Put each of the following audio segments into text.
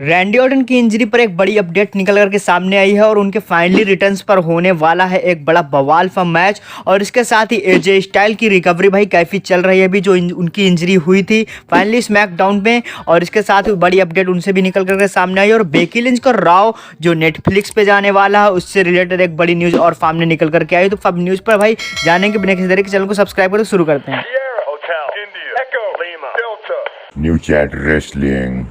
Randy Orton की injury पर एक बड़ी अपडेट निकल करके सामने आई है और उनके फाइनली रिटर्न्स पर होने वाला है एक बड़ा बवाल फा मैच। और इसके साथ ही एजे स्टाइल की रिकवरी भाई काफ़ी चल रही है अभी, जो उनकी इंजरी हुई थी फाइनली स्मैकडाउन में। और इसके साथ ही बड़ी अपडेट उनसे भी निकल करके सामने आई। और बेकी लिंच का रॉ जो नेटफ्लिक्स पे जाने वाला है उससे रिलेटेड एक बड़ी न्यूज़ और सामने निकल करके आई। तो सब न्यूज़ पर भाई जाने के बिना किसी तरह के चैनल को सब्सक्राइब करके शुरू करते हैं। New chat wrestling.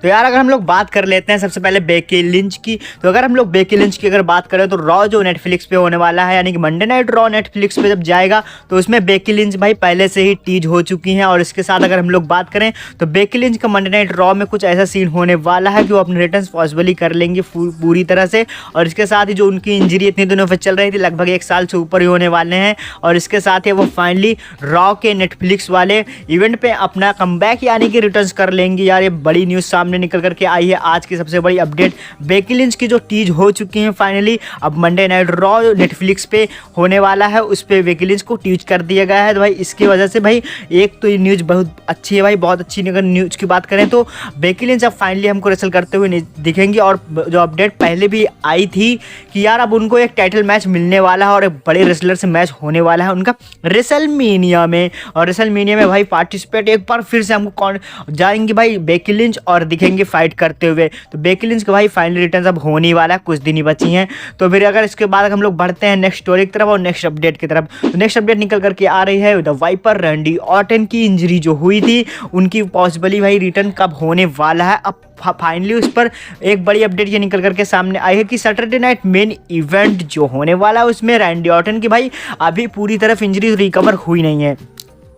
तो यार अगर हम लोग बात कर लेते हैं सबसे पहले बेकी लिंच की, तो अगर हम लोग बेकी लिंच की अगर बात करें तो रॉ जो नेटफ्लिक्स पे होने वाला है, यानी कि मंडे नाइट रॉ नेटफ्लिक्स पे जब जाएगा तो उसमें बेकी लिंच भाई पहले से ही टीज हो चुकी हैं। और इसके साथ अगर हम लोग बात करें तो बेकी लिंच का मंडे नाइट रॉ में कुछ ऐसा सीन होने वाला है कि वो अपने रिटर्न्स पॉसिबली कर लेंगे पूरी तरह से। और इसके साथ ही जो उनकी इंजरी इतने दिनों से चल रही थी, लगभग 1 साल से ऊपर ही होने वाले हैं। और इसके साथ ही वो फाइनली रॉ के नेटफ्लिक्स वाले इवेंट पे अपना कमबैक यानी कि रिटर्न्स कर लेंगे। यार ये बड़ी न्यूज़ सामने निकल करके आई है, आज की सबसे बड़ी अपडेट। बेकी लिंच की जो टीज हो चुकी हैं फाइनली, अब मंडे नाइट रॉ नेटफ्लिक्स पे होने वाला है उस पे बेकी लिंच को टीज कर दिया गया है। तो भाई इसकी वजह से भाई एक तो ये न्यूज़ बहुत अच्छी है भाई, बहुत अच्छी। अगर न्यूज़ की बात करें तो बेकी लिंच अब फाइनली हमको रेसल करते हुए दिखेंगी। और जो अपडेट पहले भी आई थी कि यार अब उनको एक टाइटल मैच मिलने वाला है और एक बड़े रेसलर से मैच होने वाला है उनका रेसलमेनिया में। और रेसलमेनिया में भाई पार्टिसिपेट एक बार फिर से हमको कौन जाएंगे भाई बेकी लिंच और दिखेंगे फाइट करते हुए। तो बेकी लिंच का भाई फाइनल रिटर्न अब होने वाला है, कुछ दिन ही बची हैं। तो फिर अगर इसके बाद हम लोग बढ़ते हैं नेक्स्ट स्टोरी की तरफ और नेक्स्ट अपडेट की तरफ, तो नेक्स्ट अपडेट निकल करके आ रही है द वाइपर रैंडी ऑर्टन की इंजरी जो हुई थी उनकी पॉसिबली भाई रिटर्न कब होने वाला है। अब फाइनली उस पर एक बड़ी अपडेट ये निकल करके सामने आई है कि सैटरडे नाइट मेन इवेंट जो होने वाला है उसमें रैंडी ऑर्टन की भाई अभी पूरी तरफ इंजरी रिकवर हुई नहीं है।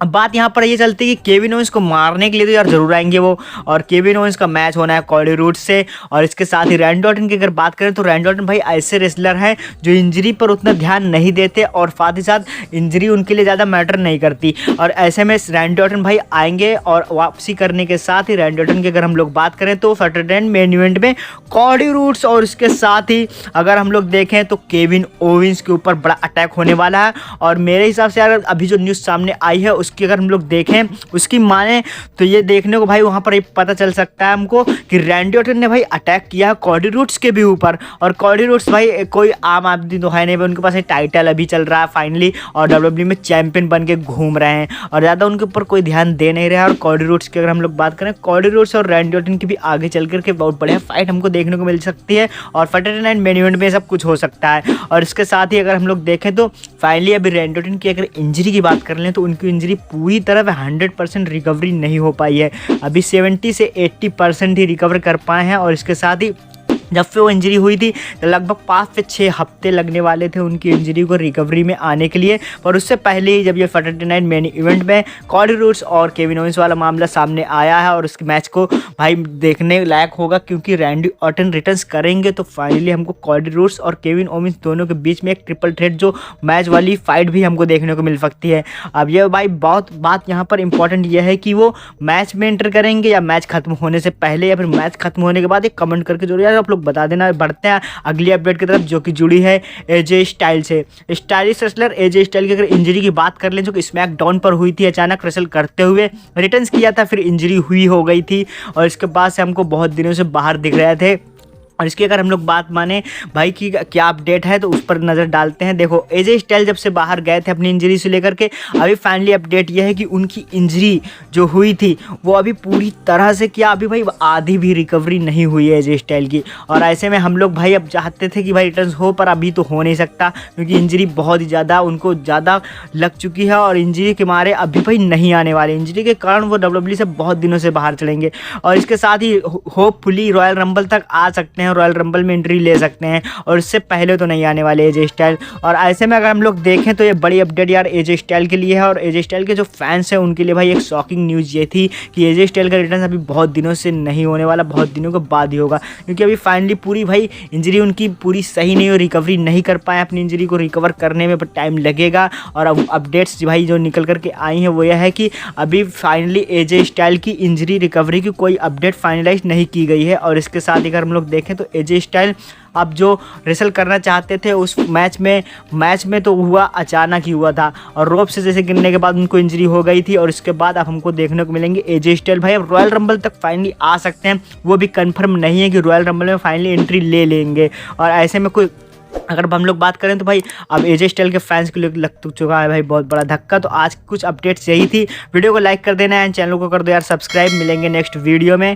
अब बात यहाँ पर ये चलती है कि केविन ओवेंस को मारने के लिए तो यार जरूर आएंगे वो, और केविन ओवेंस का मैच होना है कॉडी रूड्स से। और इसके साथ ही रैंडी ऑर्टन की अगर बात करें तो रैंडी ऑर्टन भाई ऐसे रेसलर हैं जो इंजरी पर उतना ध्यान नहीं देते और साथ ही साथ इंजरी उनके लिए ज़्यादा मैटर नहीं करती। और ऐसे में रैंडी ऑर्टन भाई आएंगे और वापसी करने के साथ ही रैंडी ऑर्टन की अगर हम लोग बात करें तो सैटरडे मेन इवेंट में कॉडी रूड्स और इसके साथ ही अगर हम लोग देखें तो केविन ओवेंस के ऊपर बड़ा अटैक होने वाला है। और मेरे हिसाब से यार अभी जो न्यूज़ सामने आई है उसकी अगर हम लोग देखें उसकी माने तो ये देखने को भाई वहाँ पर पता चल सकता है हमको कि रैंडी ऑर्टन ने भाई अटैक किया है कॉडी रूड्स के भी ऊपर। और कॉडी रूड्स भाई कोई आम आदमी तो है नहीं, उनके पास एक टाइटल अभी चल रहा है फाइनली और डब्ल्यूडब्ल्यूई में चैंपियन बन के घूम रहे हैं और ज़्यादा उनके ऊपर कोई ध्यान दे नहीं रहा है। और कॉडी रूड्स की अगर हम लोग बात करें, कॉडी रूड्स और रैंडी ऑर्टन की भी आगे चल करके बहुत बढ़िया फाइट हमको देखने को मिल सकती है और सैटरडे नाइट मेन इवेंट में सब कुछ हो सकता है। और इसके साथ ही अगर हम लोग देखें तो फाइनली अभी रैंडी ऑर्टन की अगर इंजरी की बात कर लें तो उनकी इंजरी पूरी तरह 100% रिकवरी नहीं हो पाई है, अभी 70 से 80% ही रिकवर कर पाए हैं। और इसके साथ ही जब से वो इंजरी हुई थी तो लगभग 5 से 6 हफ्ते लगने वाले थे उनकी इंजरी को रिकवरी में आने के लिए। पर उससे पहले ही जब ये सैटरडे नाइट मेन इवेंट में कॉडी रूड्स और केविन ओवेंस वाला मामला सामने आया है और उस मैच को भाई देखने लायक होगा, क्योंकि रैंडी ऑर्टन रिटर्न्स करेंगे तो फाइनली हमको कॉडी रूड्स और केविन ओवेंस दोनों के बीच में एक ट्रिपल थ्रेट जो मैच वाली फाइट भी हमको देखने को मिल सकती है। अब ये भाई बहुत बात यहाँ पर इंपॉर्टेंट यह है कि वो मैच में एंटर करेंगे या मैच खत्म होने से पहले या फिर मैच खत्म होने के बाद, एक कमेंट करके जरूर यार आप लोग बता देना। बढ़ते हैं अगली अपडेट की तरफ जो कि जुड़ी है एजे स्टाइल से। स्टाइलिश रेसलर एजे स्टाइल की अगर इंजरी की बात कर लें जो कि स्मैकडाउन पर हुई थी, अचानक रेसल करते हुए रिटर्न्स किया था, फिर इंजरी हुई हो गई थी और इसके बाद से हमको बहुत दिनों से बाहर दिख रहे थे। और इसकी अगर हम लोग बात माने भाई कि क्या अपडेट है तो उस पर नज़र डालते हैं। देखो एजे स्टाइल जब से बाहर गए थे अपनी इंजरी से लेकर के, अभी फाइनली अपडेट यह है कि उनकी इंजरी जो हुई थी वो अभी पूरी तरह से क्या अभी भाई आधी भी रिकवरी नहीं हुई है एजे स्टाइल की। और ऐसे में हम लोग भाई अब चाहते थे कि भाई रिटर्न हो, पर अभी तो हो नहीं सकता क्योंकि इंजरी बहुत ही ज़्यादा उनको ज़्यादा लग चुकी है और इंजरी के मारे अभी भाई नहीं आने वाले। इंजरी के कारण वो डब्ल्यूडब्ल्यूई से बहुत दिनों से बाहर चलेंगे और इसके साथ ही होपफुली रॉयल रंबल तक आ सकते हैं, रॉयल रंबल में एंट्री ले सकते हैं और इससे पहले तो नहीं आने वाले एजे स्टाइल। और ऐसे में अगर हम लोग देखें तो ये बड़ी अपडेट यार एजे स्टाइल के लिए है और एजे स्टाइल के जो फैंस हैं उनके लिए भाई एक शॉकिंग न्यूज़ ये थी कि एजे स्टाइल का रिटर्न अभी बहुत दिनों से नहीं होने वाला, बहुत दिनों के बाद ही होगा, क्योंकि अभी फाइनली पूरी भाई इंजरी उनकी पूरी सही नहीं हो, रिकवरी नहीं कर पाए अपनी इंजरी को रिकवर करने में, पर टाइम लगेगा। और अब अपडेट्स भाई जो निकल करके आई हैं वो यह है कि अभी फाइनली एजे स्टाइल की इंजरी रिकवरी की कोई अपडेट फाइनलाइज नहीं की गई है। और इसके साथ अगर हम लोग देखें तो एजे स्टाइल अब जो रेसल करना चाहते थे उस मैच में तो हुआ अचानक ही हुआ था, और रोप से जैसे गिरने के बाद उनको इंजरी हो गई थी। और इसके बाद अब हमको देखने को मिलेंगे एजे स्टाइल भाई अब रॉयल रंबल तक फाइनली आ सकते हैं। वो भी कंफर्म नहीं है कि रॉयल रंबल में फाइनली एंट्री ले लेंगे। और ऐसे में कोई अगर हम लोग बात करें तो भाई अब एजे स्टाइल के फैंस के लिए लग चुका है भाई बहुत बड़ा धक्का। तो आज कुछ अपडेट्स यही थी। वीडियो को लाइक कर देना है, चैनल को कर दो यार सब्सक्राइब। मिलेंगे नेक्स्ट वीडियो में।